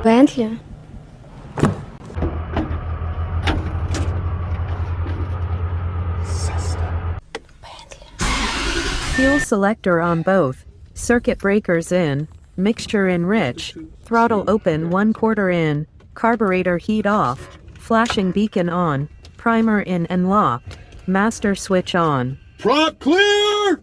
Bentley. Cessna. Fuel selector on both. Circuit breakers in. Mixture in rich. Throttle open 1/4 in. Carburetor heat off. Flashing beacon on. Primer in and locked. Master switch on. Prop clear!